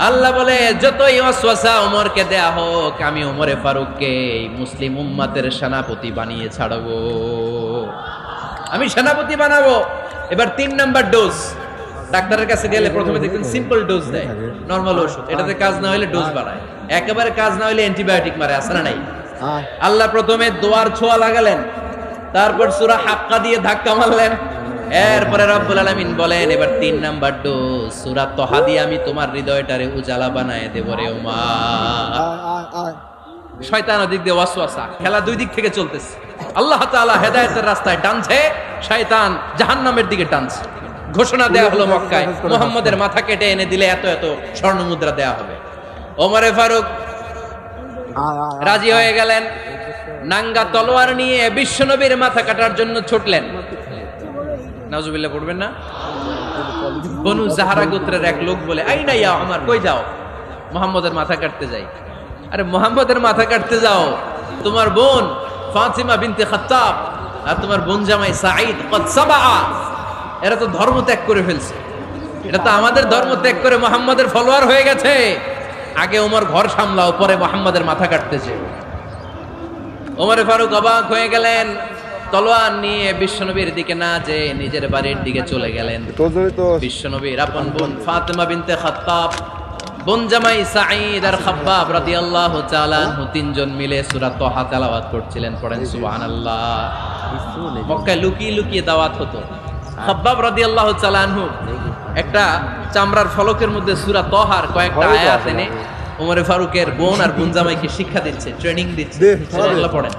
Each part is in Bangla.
আল্লাহ বলে যতই ওয়াসওয়াসা ওমরকে দেয়া হোক, আমি ওমরে ফারুককে এই মুসলিম উম্মাতের সেনাপতি বানিয়ে ছাড়বো, আমি সেনাপতি বানাবো। এবার 3 নাম্বার ডোজ। ডাক্তারের কাছে গেলে প্রথমে দেখবেন সিম্পল ডোজ দেয়, নরমাল ওষুধ। এটাতে কাজ না হলে ডোজ বাড়ায়, একেবারে কাজ না হলে অ্যান্টিবায়োটিক মারে, আছে না নাই? আল্লাহ প্রথমে দোয়ার ছোঁয়া লাগালেন, তারপর সূরা হাক্কা দিয়ে ধাক্কা মারলেন, এরপরে রব্বুল আলামিন বলেন এবার 3 নাম্বার ডোজ সূরা তহা দিয়ে আমি তোমার হৃদয়টারে উজালা বানায় দেব রে ওমর। শয়তান ওদিক দিয়ে ওয়াসওয়াসা, খেলা দুই দিক থেকে চলতেছে। আল্লাহ তাআলা হেদায়েতের রাস্তায় টানছে, শয়তান জাহান্নামের দিকে টানছে। ঘোষণা দেয়া হলো মক্কায়, মুহাম্মাদের মাথা কেটে এনে দিলে এত এত স্বর্ণ মুদ্রা দেয়া হবে। ওমরে ফারুক রাজি হয়ে গেলেন, নাঙ্গা তলোয়ার নিয়ে বিশ্বনবীর মাথা কাটার জন্য ছুটলেন। নাউজুবিল্লাহ পড়বেন না? বনু জাহরা গোত্রের এক লোক বলে, আইনা ইয়া ওমর, কই যাও? মুহাম্মাদের মাথা কাটতে যাই। আরে মুহাম্মাদের মাথা কাটতে যাও? তোমার বোন ফাতিমা বিনতে খাত্তাব আর তোমার বোন জামাই সাঈদ কদ সাবা, এরা তো ধর্ম ত্যাগ করে ফেলছে, এটা তো আমাদের ধর্ম ত্যাগ করে মুহাম্মাদের ফলোয়ার হয়ে গেছে। আগে ওমর ঘর সামলাও, পরে মুহাম্মাদের মাথা কাটতেছে। ওমরে ফারুক অবাক হয়ে গেলেন, তলোয়ার নিয়ে বিশ্বনবীর দিকে না যে নিজের বাড়ির দিকে চলে গেলেন। বিশ্বনবীর আপন বোন ফাতিমা বিনতে খাত্তাব, বোন জামাই সাঈদ আর খাব্বাব রাদিয়াল্লাহু তাআলা আনহু তিনজন মিলে সূরা তহা তেলাওয়াত করছিলেন। পড়েন সুবহানাল্লাহ। মক্কায় লুকিয়ে লুকিয়ে দাওয়াত হতো। খাব্বাব রাদিয়াল্লাহু তাআলা আনহু একটা চামড়ার ফলকের মধ্যে সূরা তহার কয়েকটা আয়াত এনে ওমরে ফারুকের বোন আর বোন জামাইকে শিক্ষা দিচ্ছে, ট্রেনিং দিচ্ছে। সুবহানাল্লাহ পড়েন।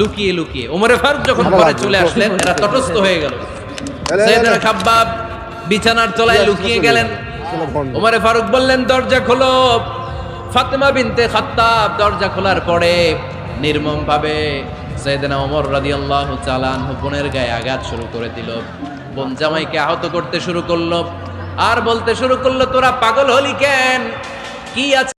লুকিয়ে লুকিয়ে ওমরে ফারুক যখন ঘরে চলে আসলেন, এরা তটস্থ হয়ে গেল। সাইয়েদনা খাব্বাব বিছানার তলায় লুকিয়ে গেলেন। ওমরে ফারুক বললেন, দরজা খোলো। ফাতিমা বিনতে খাত্তাব দরজা খোলার পরে নির্মম ভাবে সাইয়েদনা ওমর রাদিয়াল্লাহু তাআলা আনহু বোনের গায়ে আঘাত শুরু করে দিল। বোন জামাইকে আহত করতে শুরু করলো আর বলতে শুরু করলো, তোরা পাগল হলি কেন? কি আছে